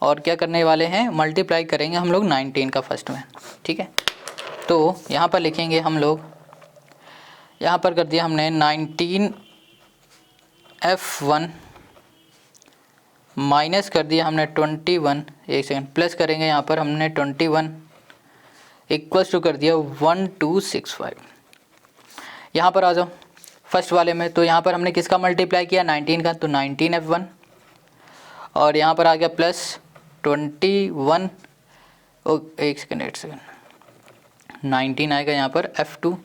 और क्या करने वाले हैं, मल्टीप्लाई करेंगे हम लोग 19 का फर्स्ट में, ठीक है। तो यहाँ पर लिखेंगे हम लोग, यहाँ पर कर दिया हमने 19 F1 माइनस कर दिया हमने 21, एक सेकंड, प्लस करेंगे यहाँ पर हमने 21 इक्वल्स टू कर दिया 1265। यहाँ पर आ जाओ फर्स्ट वाले में, तो यहाँ पर हमने किसका मल्टीप्लाई किया, 19 का, तो 19 F1, और यहाँ पर आ गया प्लस 21, एक सेकंड 19 आएगा यहाँ पर F2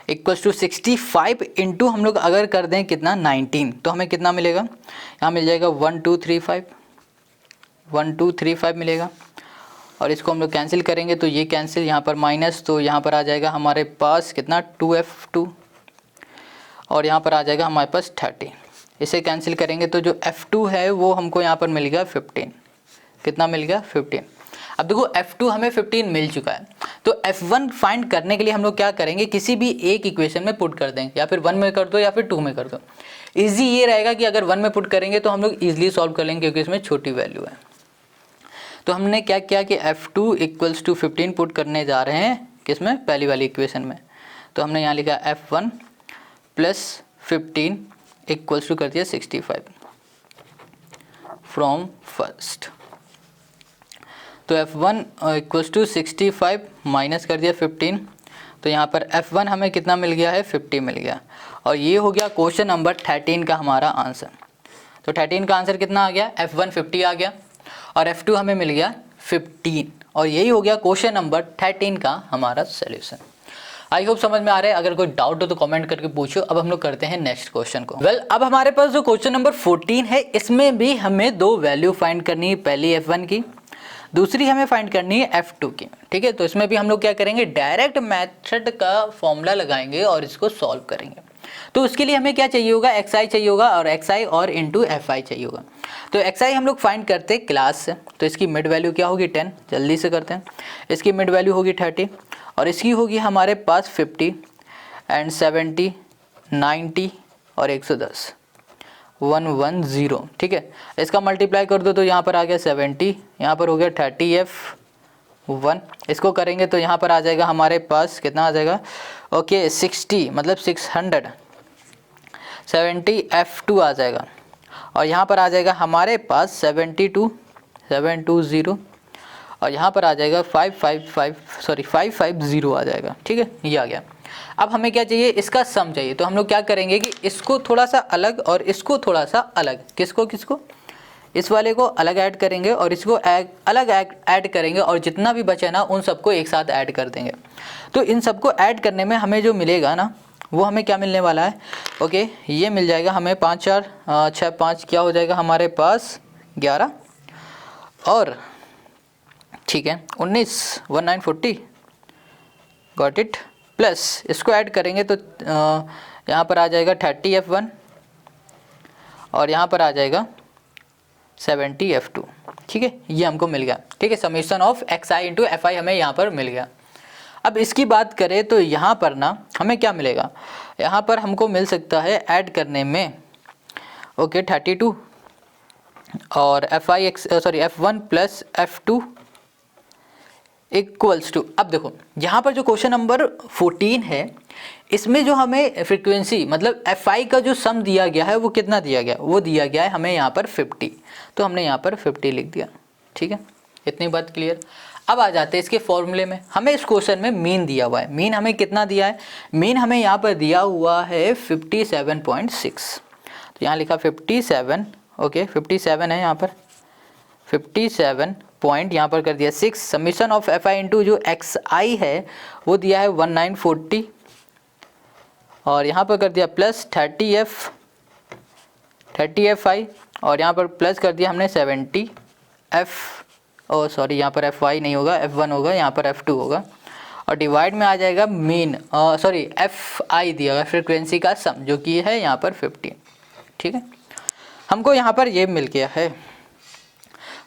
इक्वल्स टू 65 इंटू हम लोग अगर कर दें कितना 19, तो हमें कितना मिलेगा, यहाँ मिल जाएगा 1235 मिलेगा। और इसको हम लोग कैंसिल करेंगे तो ये कैंसिल, यहाँ पर माइनस, तो यहाँ पर आ जाएगा हमारे पास कितना 2F2, और यहाँ पर आ जाएगा हमारे पास 30। इसे कैंसिल करेंगे तो जो F2 है वो हमको यहाँ पर मिल गया 15। कितना मिल गया, 15। अब देखो F2 हमें 15 मिल चुका है, तो F1 फाइंड करने के लिए हम लोग क्या करेंगे, किसी भी एक इक्वेशन में पुट कर देंगे, या फिर 1 में कर दो या फिर 2 में कर दो। ईजी ये रहेगा कि अगर 1 में पुट करेंगे तो हम लोग ईजिली सॉल्व कर लेंगे, क्योंकि इसमें छोटी वैल्यू है। तो हमने क्या किया कि F2 इक्वल्स टू 15 पुट करने जा रहे हैं, किसमें, पहली वाली इक्वेशन में। तो हमने यहाँ लिखा F1 प्लस 15 इक्वल्स टू कर दिया 65 फ्रॉम फर्स्ट। तो F1 इक्वल्स टू 65 माइनस कर दिया 15, तो यहाँ पर F1 हमें कितना मिल गया है, 50 मिल गया। और ये हो गया क्वेश्चन नंबर 13 का हमारा आंसर। तो 13 का आंसर कितना आ गया, F1 50 आ गया और F2 हमें मिल गया 15, और यही हो गया क्वेश्चन नंबर 13 का हमारा सोल्यूशन। आई होप समझ में आ रहा है। अगर कोई डाउट हो तो कमेंट करके पूछो। अब हम लोग करते हैं नेक्स्ट क्वेश्चन को। अब हमारे पास जो क्वेश्चन नंबर 14 है, इसमें भी हमें दो वैल्यू फाइंड करनी है, पहली F1 की, दूसरी हमें फाइंड करनी है F2 की, ठीक है। तो इसमें भी हम लोग क्या करेंगे, डायरेक्ट मेथड का फॉर्मूला लगाएंगे और इसको सॉल्व करेंगे। तो उसके लिए हमें क्या चाहिए होगा, xi चाहिए होगा, और xi और इंटू fi चाहिए होगा। तो xi हम लोग फाइंड करते हैं क्लास से, तो इसकी मिड वैल्यू क्या होगी, 10, जल्दी से करते हैं। इसकी मिड वैल्यू होगी 30, और इसकी होगी हमारे पास 50 एंड 70 90 और 110 110, ठीक है। इसका मल्टीप्लाई कर दो तो यहाँ पर आ गया 70, यहाँ पर हो गया 30F1। इसको करेंगे तो यहाँ पर आ जाएगा हमारे पास कितना आ जाएगा, ओके 60 मतलब 600 70F2 आ जाएगा, और यहाँ पर आ जाएगा हमारे पास 720, और यहाँ पर आ जाएगा 550 आ जाएगा, ठीक है, ये आ गया। अब हमें क्या चाहिए, इसका सम चाहिए। तो हम लोग क्या करेंगे कि इसको थोड़ा सा अलग और इसको थोड़ा सा अलग, किसको किसको, इस वाले को अलग ऐड करेंगे और इसको अलग ऐड करेंगे, और जितना भी बचे ना उन सबको एक साथ ऐड कर देंगे। तो इन सबको ऐड करने में हमें जो मिलेगा ना, वो हमें क्या मिलने वाला है, ओके, ये मिल जाएगा हमें 5 4 6 5 क्या हो जाएगा हमारे पास 11, और ठीक है 19 1940 गॉट इट, प्लस इसको ऐड करेंगे तो यहाँ पर आ जाएगा 30F1 और यहाँ पर आ जाएगा 70F2, ठीक है, ये हमको मिल गया, ठीक है। Summation of xi into fi हमें यहाँ पर मिल गया। अब इसकी बात करें तो यहाँ पर ना हमें क्या मिलेगा, यहाँ पर हमको मिल सकता है ऐड करने में, ओके 32 और F1 plus F2 equals to. अब देखो यहाँ पर जो क्वेश्चन नंबर 14 है, इसमें जो हमें फ्रीक्वेंसी मतलब fi का जो सम दिया गया है वो कितना दिया गया, वो दिया गया है हमें यहाँ पर 50, तो हमने यहाँ पर 50 लिख दिया, ठीक है, इतनी बात क्लियर। अब आ जाते हैं इसके फॉर्मूले में। हमें इस क्वेश्चन में मीन दिया हुआ है, मीन हमें कितना दिया है, मीन हमें यहाँ पर दिया हुआ है 57.6, तो यहाँ लिखा 57, ओके 57 है यहाँ पर पॉइंट यहाँ पर कर दिया 6, summation of F i into जो एक्स आई है वो दिया है 1940, और यहाँ पर कर दिया प्लस 30 एफ आई, और यहाँ पर प्लस कर दिया हमने 70 यहाँ पर एफ वाई नहीं होगा, F1 होगा, यहाँ पर F2 होगा, और डिवाइड में आ जाएगा मीन एफ आई दिया हुआ फ्रिक्वेंसी का सम जो कि है यहाँ पर 15। ठीक है, हमको यहाँ पर ये मिल गया है।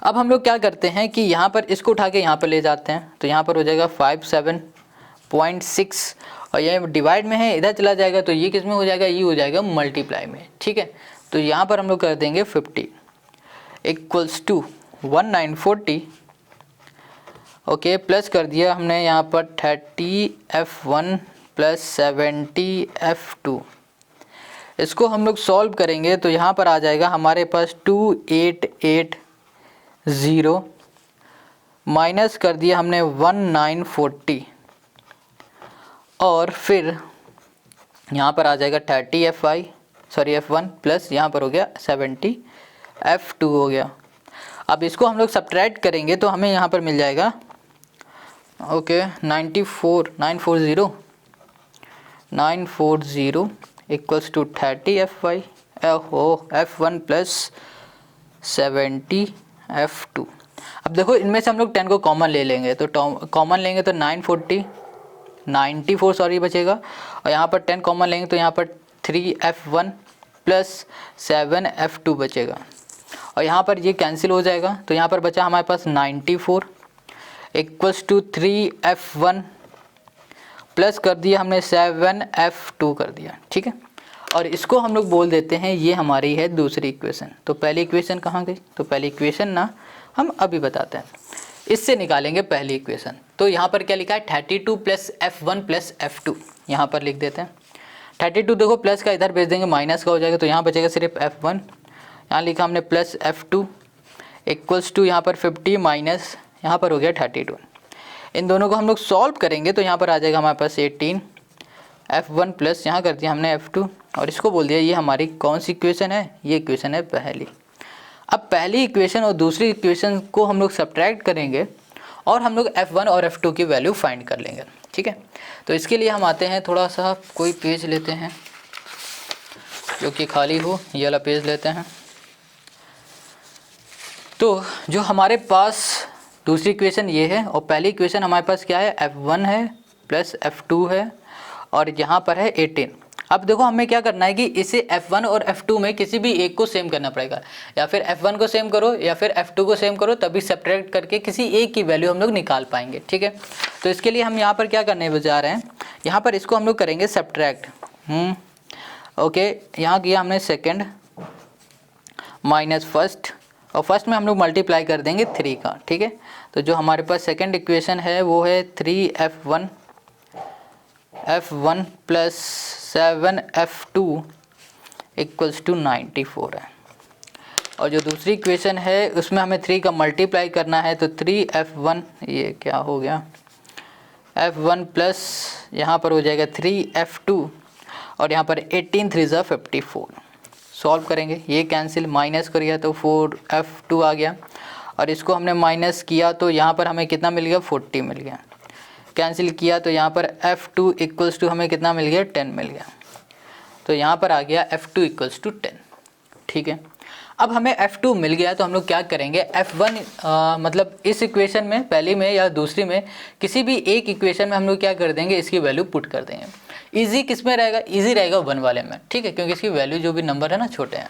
अब हम लोग क्या करते हैं कि यहाँ पर इसको उठा के यहाँ पर ले जाते हैं, तो यहाँ पर हो जाएगा 57.6, और ये डिवाइड में है, इधर चला जाएगा तो ये किस में हो जाएगा, ये हो जाएगा मल्टीप्लाई में। ठीक है, तो यहाँ पर हम लोग कर देंगे 50 इक्वल्स टू 1940, ओके, प्लस कर दिया हमने यहाँ पर 30 F1 प्लस 70 F2। इसको हम लोग सॉल्व करेंगे तो यहाँ पर आ जाएगा हमारे पास 2880 माइनस कर दिया हमने 1940, और फिर यहाँ पर आ जाएगा 30 F1 प्लस यहाँ पर हो गया 70 F2 हो गया। अब इसको हम लोग सब्ट्रैक्ट करेंगे तो हमें यहाँ पर मिल जाएगा okay 940 equals to 30 F1 plus 70 F2। अब देखो इनमें से हम लोग 10 को कॉमन ले लेंगे, तो कॉमन लेंगे तो 94 बचेगा, और यहाँ पर 10 कॉमन लेंगे तो यहाँ पर 3 F1 प्लस 7 F2 बचेगा, और यहाँ पर ये कैंसिल हो जाएगा, तो यहाँ पर बचा हमारे पास 94 इक्वल्स टू 3 F1 प्लस कर दिया हमने 7 F2 कर दिया। ठीक है, और इसको हम लोग बोल देते हैं ये हमारी है दूसरी इक्वेशन। तो पहली इक्वेशन कहाँ गई, तो पहली इक्वेशन ना हम अभी बताते हैं, इससे निकालेंगे पहली इक्वेशन। तो यहाँ पर क्या लिखा है 32 प्लस F1 प्लस F2, यहाँ पर लिख देते हैं 32, देखो प्लस का इधर भेज देंगे माइनस का हो जाएगा, तो यहाँ बचेगा सिर्फ F1, यहाँ लिखा हमने प्लस F2 इक्वल्स टू यहाँ पर 50 माइनस यहाँ पर हो गया 32। इन दोनों को हम लोग सॉल्व करेंगे तो यहाँ पर आ जाएगा हमारे पास 18 F1 प्लस यहाँ कर दिया हमने F2, और इसको बोल दिया ये हमारी कौन सी इक्वेशन है, ये इक्वेशन है पहली। अब पहली इक्वेशन और दूसरी इक्वेशन को हम लोग सब्ट्रैक्ट करेंगे और हम लोग F1 और F2 की वैल्यू फाइंड कर लेंगे। ठीक है, तो इसके लिए हम आते हैं, थोड़ा सा कोई पेज लेते हैं जो कि खाली हो, ये वाला पेज लेते हैं। तो जो हमारे पास दूसरी इक्वेशन ये है, और पहली इक्वेशन हमारे पास क्या है, F1 है प्लस F2 है, और यहाँ पर है 18। अब देखो हमें क्या करना है कि इसे F1 और F2 में किसी भी एक को सेम करना पड़ेगा, या फिर F1 को सेम करो या फिर F2 को सेम करो, तभी सब्ट्रैक्ट करके किसी एक की वैल्यू हम लोग निकाल पाएंगे। ठीक है, तो इसके लिए हम यहाँ पर क्या करने जा रहे हैं, यहाँ पर इसको हम लोग करेंगे सब्ट्रैक्ट। ओके, यहाँ किया हमने सेकेंड माइनस फर्स्ट, और फर्स्ट में हम लोग मल्टीप्लाई कर देंगे 3 का। ठीक है, तो जो हमारे पास सेकेंड इक्वेशन है वो है 3 F1 plus 7 F2 equals to 94 है, और जो दूसरी इक्वेशन है उसमें हमें 3 का मल्टीप्लाई करना है, तो 3 F1 ये क्या हो गया F1 प्लस यहाँ पर हो जाएगा 3 F2, और यहाँ पर 18 3 ज़ा 54। सॉल्व करेंगे, ये कैंसिल, माइनस करिए तो 4 F2 आ गया, और इसको हमने माइनस किया तो यहाँ पर हमें कितना मिल गया 40 मिल गया, कैंसिल किया तो यहाँ पर F2 इक्वल्स टू हमें कितना मिल गया 10 मिल गया, तो यहाँ पर आ गया F2 इक्वल्स टू 10। ठीक है, अब हमें F2 मिल गया तो हम लोग क्या करेंगे, F1 मतलब इस इक्वेशन में पहली में या दूसरी में किसी भी एक इक्वेशन में हम लोग क्या कर देंगे, इसकी वैल्यू पुट कर देंगे। इजी किस में रहेगा, इजी रहेगा 1 वाले में। ठीक है, क्योंकि इसकी वैल्यू जो भी नंबर है ना छोटे हैं,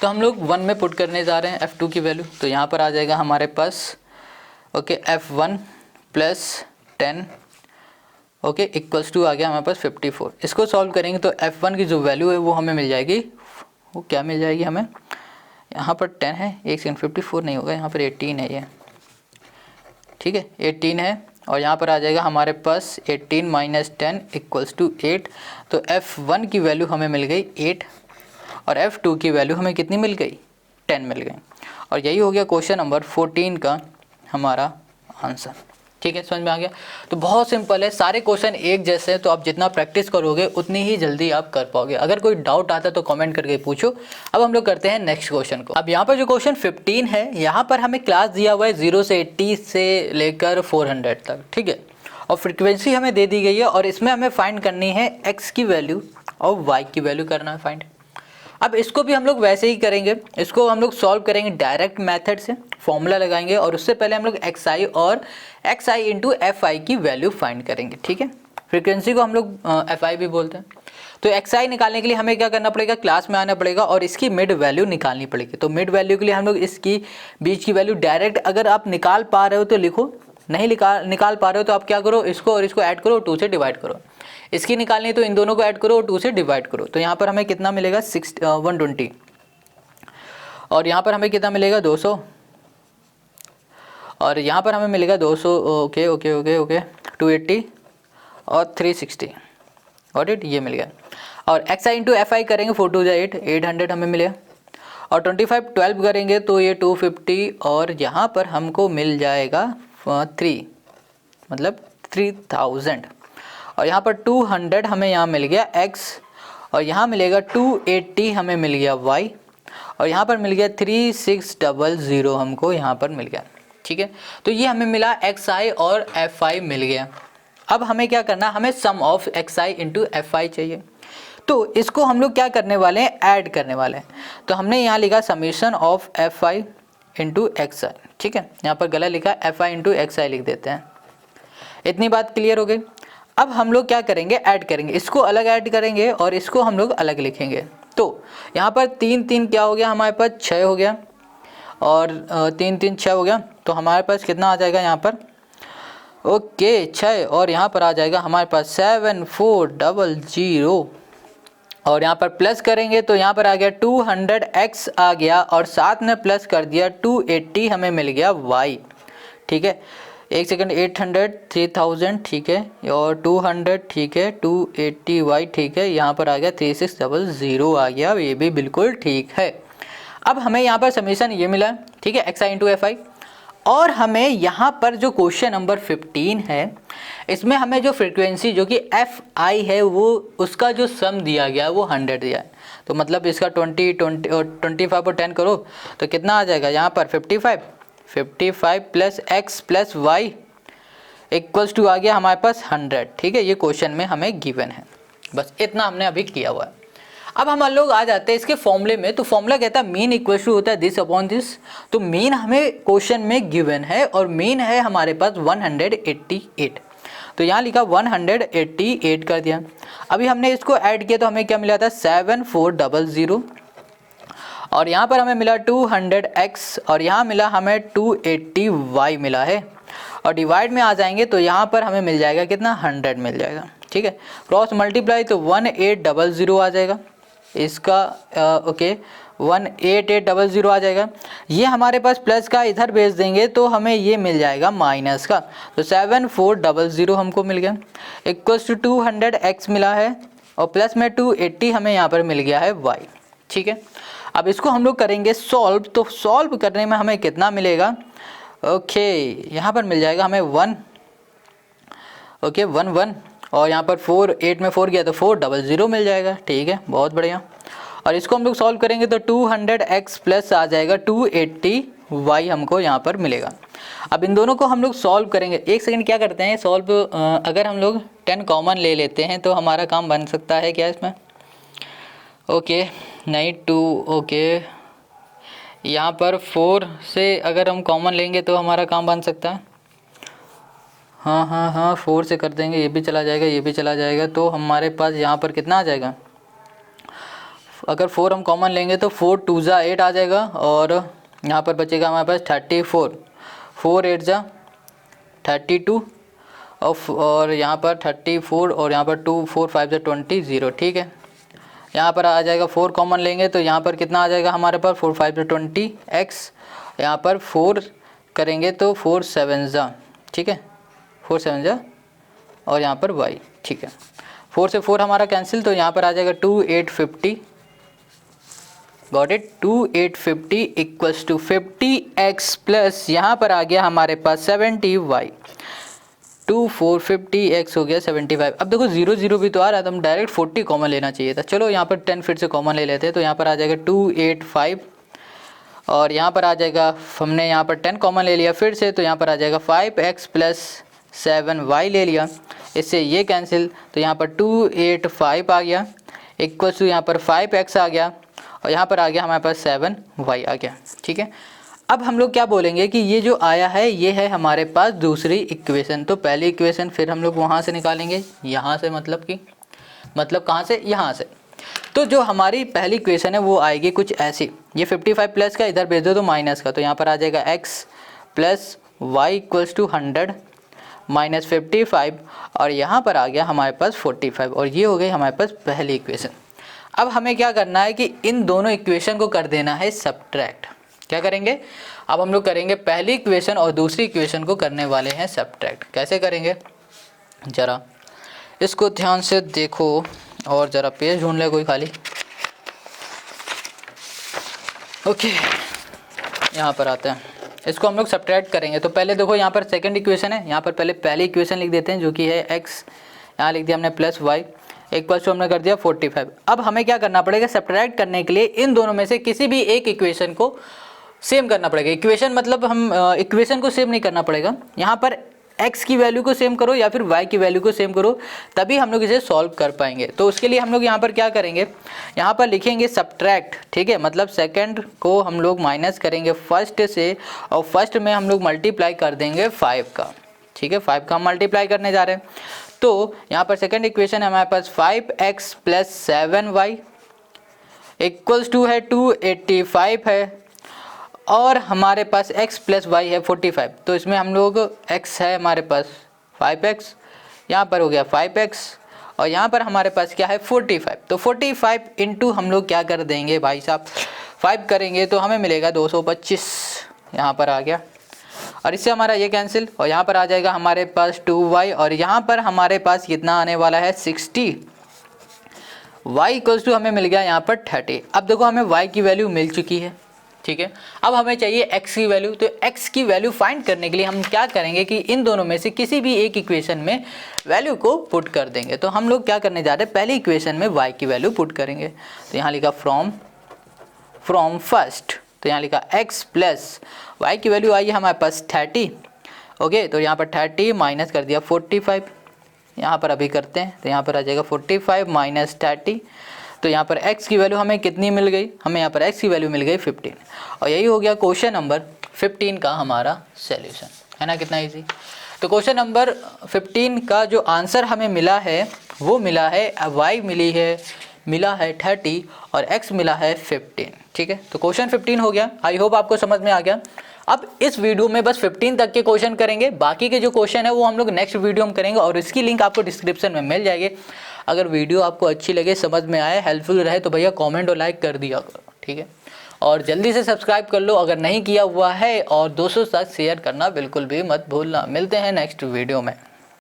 तो हम लोग 1 में पुट करने जा रहे हैं F2 की वैल्यू। तो यहाँ पर आ जाएगा हमारे पास okay F1 plus 10 okay equals to आ गया हमारे पास 54। इसको सॉल्व करेंगे तो F1 की जो वैल्यू है वो हमें मिल जाएगी, वो क्या मिल जाएगी हमें, यहाँ पर 10 है, एक सेकंड 54 नहीं होगा, यहाँ पर 18 है ये। ठीक है, 18 है, और यहाँ पर आ जाएगा हमारे पास 18 माइनस 10 इक्वल्स टू 8। तो F1 की वैल्यू हमें मिल गई 8, और F2 की वैल्यू हमें कितनी मिल गई 10 मिल गई, और यही हो गया क्वेश्चन नंबर 14 का हमारा आंसर। ठीक है, समझ में आ गया। तो बहुत सिंपल है, सारे क्वेश्चन एक जैसे हैं, तो आप जितना प्रैक्टिस करोगे उतनी ही जल्दी आप कर पाओगे। अगर कोई डाउट आता है तो कमेंट करके पूछो। अब हम लोग करते हैं नेक्स्ट क्वेश्चन को। अब यहाँ पर जो क्वेश्चन 15 है, यहाँ पर हमें क्लास दिया हुआ है 0 से 80 से लेकर 400 तक, ठीक है, और फ्रिक्वेंसी हमें दे दी गई है, और इसमें हमें फाइंड करनी है एक्स की वैल्यू और वाई की वैल्यू करना है फाइंड। अब इसको भी हम लोग वैसे ही करेंगे, इसको हम लोग सॉल्व करेंगे डायरेक्ट मेथड से, फॉर्मूला लगाएंगे, और उससे पहले हम लोग एक्स आई और x I into F I की वैल्यू फाइंड करेंगे, ठीक है। फ्रीक्वेंसी को हम लोग एफ आई भी बोलते हैं। तो एक्स आई निकालने के लिए हमें क्या करना पड़ेगा, क्लास में आना पड़ेगा और इसकी मिड वैल्यू निकालनी पड़ेगी। तो मिड वैल्यू के लिए हम लोग इसकी बीच की वैल्यू डायरेक्ट, अगर आप निकाल पा रहे हो तो लिखो, नहीं निकाल पा रहे हो तो आप क्या करो, इसको और इसको ऐड करो, 2 से डिवाइड करो। इसकी निकालनी है तो इन दोनों को ऐड करो और 2 से डिवाइड करो। तो यहाँ पर हमें कितना मिलेगा 120, और यहाँ पर हमें कितना मिलेगा 200, और यहाँ पर हमें मिलेगा 200, ओके ओके ओके ओके 280 और 360, और ये मिल गया। और x I into F I करेंगे 4 2 8, 800 हमें मिलेगा, और 25 12 करेंगे तो ये 250, और यहाँ पर हमको मिल जाएगा 3, मतलब 3000, और यहाँ पर 200 हमें यहाँ मिल गया x, और यहाँ मिलेगा 280 हमें मिल गया y, और यहाँ पर मिल गया 3600 हमको यहाँ पर मिल गया, ठीक है। तो ये हमें मिला xi और fi मिल गया। अब हमें क्या करना, हमें सम ऑफ xi इंटू fi चाहिए। तो इसको हम लोग क्या करने वाले हैं, ऐड करने वाले हैं। तो हमने यहाँ लिखा summation of fi into xi, ठीक है, यहाँ पर गलत लिखा fi इंटू xi लिख देते हैं। इतनी बात क्लियर हो गई। अब हम लोग क्या करेंगे, ऐड करेंगे, इसको अलग ऐड करेंगे और इसको हम लोग अलग लिखेंगे। तो यहाँ पर 3 3 क्या हो गया, हमारे पास 6 हो गया, और 3 3 6 हो गया। तो हमारे पास कितना आ जाएगा यहाँ पर, ओके 6, और यहाँ पर आ जाएगा हमारे पास 7400, और यहाँ पर प्लस करेंगे तो यहाँ पर आ गया 200x आ गया, और साथ में प्लस कर दिया 280 हमें मिल गया y, ठीक है। एक सेकंड, 800 3000, ठीक है, और 200, ठीक है, 280y, ठीक है, यहाँ पर आ गया 3600 आ गया, ये भी बिल्कुल ठीक है। अब हमें यहाँ पर समीशन ये मिला, ठीक है, x I into F I, और हमें यहाँ पर जो क्वेश्चन नंबर 15 है, इसमें हमें जो फ्रीक्वेंसी जो कि एफ आई है, वो उसका जो सम दिया गया है वो 100 दिया है। तो मतलब इसका 20 20 और 25 और 10 करो तो कितना आ जाएगा, यहाँ पर 55 plus x plus Y equals to आ गया हमारे पास 100, ठीक है। ये क्वेश्चन में हमें गिवन है, बस इतना हमने अभी किया हुआ है। अब हम लोग आ जाते हैं इसके फॉर्मूले में। तो फॉर्मूला कहता है मीन इक्वल्स टू होता है दिस अपॉन दिस। तो मीन हमें क्वेश्चन में गिवन है, और मीन है हमारे पास 188। तो यहाँ लिखा 188 कर दिया। अभी हमने इसको ऐड किया तो हमें क्या मिला था 7400, और यहाँ पर हमें मिला 200x, और यहाँ मिला हमें 280y मिला है, और डिवाइड में आ जाएंगे तो यहाँ पर हमें मिल जाएगा कितना 100 मिल जाएगा, ठीक है। क्रॉस मल्टीप्लाई तो 1800 आ जाएगा इसका, ओके 18800 आ जाएगा। ये हमारे पास प्लस का इधर भेज देंगे तो हमें ये मिल जाएगा माइनस का। तो 7400 हमको मिल गया, इक्वल्स टू 200x मिला है, और प्लस में 280 हमें यहाँ पर मिल गया है y, ठीक है। अब इसको हम लोग करेंगे सॉल्व। तो सॉल्व करने में हमें कितना मिलेगा, ओके यहाँ पर मिल जाएगा हमें 1, ओके 1 1, और यहाँ पर 4 8 में 4 गया तो 400 मिल जाएगा, ठीक है, बहुत बढ़िया। और इसको हम लोग सॉल्व करेंगे तो 200x प्लस आ जाएगा 280y हमको यहाँ पर मिलेगा। अब इन दोनों को हम लोग सॉल्व करेंगे। एक सेकंड, क्या करते हैं सॉल्व, अगर हम लोग 10 कॉमन ले लेते हैं तो हमारा काम बन सकता है क्या इसमें, ओके नहीं 2, ओके यहाँ पर 4 से अगर हम कॉमन लेंगे तो हमारा काम बन सकता है, हाँ 4 से कर देंगे, ये भी चला जाएगा, ये भी चला जाएगा। तो हमारे पास यहाँ पर कितना आ जाएगा, अगर 4 हम कॉमन लेंगे तो 4 2 जा 8 आ जाएगा, और यहाँ पर बचेगा हमारे पास 34, 4 8 जा 32, और यहाँ पर 34, और यहाँ पर 2 4 5 जा 20 0, ठीक है। यहाँ पर आ जाएगा 4 कॉमन लेंगे तो यहाँ पर कितना आ जाएगा हमारे पास 4 5 जा 20x, यहाँ पर 4 करेंगे तो 4 7 जा, ठीक है, 4 7 जा, और यहाँ पर y, ठीक है। 4 से 4 हमारा कैंसिल, तो यहाँ पर आ जाएगा 2850, got it, 2850 equals to 50x plus यहाँ पर आ गया हमारे पास 70y, 2 4 50 x हो गया 75। अब देखो 0 0 भी तो आ रहा था, हम डायरेक्ट 40 कॉमन लेना चाहिए था। चलो यहाँ पर 10 फिर से कॉमन ले लेते हैं, तो यहाँ पर आ जाएगा 285 और यहाँ पर आ जाएगा, हमने यहाँ पर 10 कॉमन ले लिया फिर से, तो यहाँ पर आ जाएगा 5x प्लस 7y ले लिया, इससे ये कैंसिल, तो यहाँ पर 285 आ गया इक्वल्स टू यहाँ पर 5x आ गया और यहाँ पर आ गया हमारे पास 7y आ गया। ठीक है, अब हम लोग क्या बोलेंगे कि ये जो आया है ये है हमारे पास दूसरी इक्वेशन। तो पहली इक्वेशन फिर हम लोग वहाँ से निकालेंगे, यहाँ से, मतलब कहाँ से, यहाँ से। तो जो हमारी पहली इक्वेशन है वो आएगी कुछ ऐसी, ये 55 प्लस का इधर भेज दो तो माइनस का, तो यहाँ पर आ जाएगा x plus Y equals to 100 minus 55 और यहाँ पर आ गया हमारे पास 45 और ये हो गई हमारे पास पहली इक्वेशन। अब हमें क्या करना है कि इन दोनों इक्वेशन को कर देना है सब्ट्रैक्ट। क्या करेंगे, अब हम लोग करेंगे पहली इक्वेशन और दूसरी इक्वेशन को करने वाले हैं सब्ट्रैक्ट। कैसे करेंगे, ज़रा इसको ध्यान से देखो और ज़रा पेज ढूंढ ले कोई खाली। ओके, यहाँ पर आते हैं, इसको हम लोग सब्ट्रैक्ट करेंगे। तो पहले देखो यहाँ पर सेकंड इक्वेशन है, यहाँ पर पहले पहली इक्वेशन लिख देते हैं जो कि है x, यहाँ लिख दिया हमने प्लस वाई इक्वल्स टू हमने कर दिया 45। अब हमें क्या करना पड़ेगा, सब्ट्रैक्ट करने के लिए इन दोनों में से किसी भी एक इक्वेशन को सेम करना पड़ेगा। इक्वेशन मतलब हम इक्वेशन को सेम नहीं करना पड़ेगा, यहाँ पर x की वैल्यू को सेम करो या फिर y की वैल्यू को सेम करो, तभी हम लोग इसे सॉल्व कर पाएंगे। तो उसके लिए हम लोग यहाँ पर क्या करेंगे, यहाँ पर लिखेंगे सब्ट्रैक्ट। ठीक है, मतलब सेकंड को हम लोग माइनस करेंगे फर्स्ट से और फर्स्ट में हम लोग मल्टीप्लाई कर देंगे 5 का। ठीक है, 5 का हम मल्टीप्लाई करने जा रहे हैं। तो यहाँ पर सेकंड इक्वेशन है हमारे पास 5x plus 7y equals to है 285 है और हमारे पास x प्लस वाई है 45। तो इसमें हम लोग x है हमारे पास 5x, यहाँ पर हो गया 5x और यहाँ पर हमारे पास क्या है 45। तो 45 इंटू हम लोग क्या कर देंगे भाई साहब 5 करेंगे तो हमें मिलेगा 225, यहाँ पर आ गया और इससे हमारा ये कैंसिल और यहाँ पर आ जाएगा हमारे पास 2y और यहाँ पर हमारे पास कितना आने वाला है 60। y इक्वल्स टू हमें मिल गया यहाँ पर 30। अब देखो हमें y की वैल्यू मिल चुकी है। ठीक है, अब हमें चाहिए x की वैल्यू। तो x की वैल्यू फाइंड करने के लिए हम क्या करेंगे कि इन दोनों में से किसी भी एक इक्वेशन में वैल्यू को पुट कर देंगे। तो हम लोग क्या करने जा रहे हैं, पहली इक्वेशन में y की वैल्यू पुट करेंगे। तो यहाँ लिखा फ्रॉम फर्स्ट, तो यहाँ लिखा x प्लस y की वैल्यू आई है हमारे पास 30। ओके, तो यहाँ पर 30 माइनस कर दिया 45, यहाँ पर अभी करते हैं, तो यहाँ पर आ जाएगा 45 माइनस 30। तो यहाँ पर x की वैल्यू हमें कितनी मिल गई, हमें यहाँ पर x की वैल्यू मिल गई 15 और यही हो गया क्वेश्चन नंबर 15 का हमारा सॉल्यूशन, है ना। कितना इजी। तो क्वेश्चन नंबर 15 का जो आंसर हमें मिला है वो मिला है y मिला है 30 और x मिला है 15। ठीक है, तो क्वेश्चन 15 हो गया। आई होप आपको समझ में आ गया। अब इस वीडियो में बस 15 तक के क्वेश्चन करेंगे, बाकी के जो क्वेश्चन है वो हम लोग नेक्स्ट वीडियो में करेंगे और इसकी लिंक आपको डिस्क्रिप्शन में मिल जाएगी। अगर वीडियो आपको अच्छी लगे, समझ में आए, हेल्पफुल रहे तो भैया कमेंट और लाइक कर दिया करो। ठीक है, और जल्दी से सब्सक्राइब कर लो अगर नहीं किया हुआ है और दोस्तों के साथ शेयर करना बिल्कुल भी मत भूलना। मिलते हैं नेक्स्ट वीडियो में।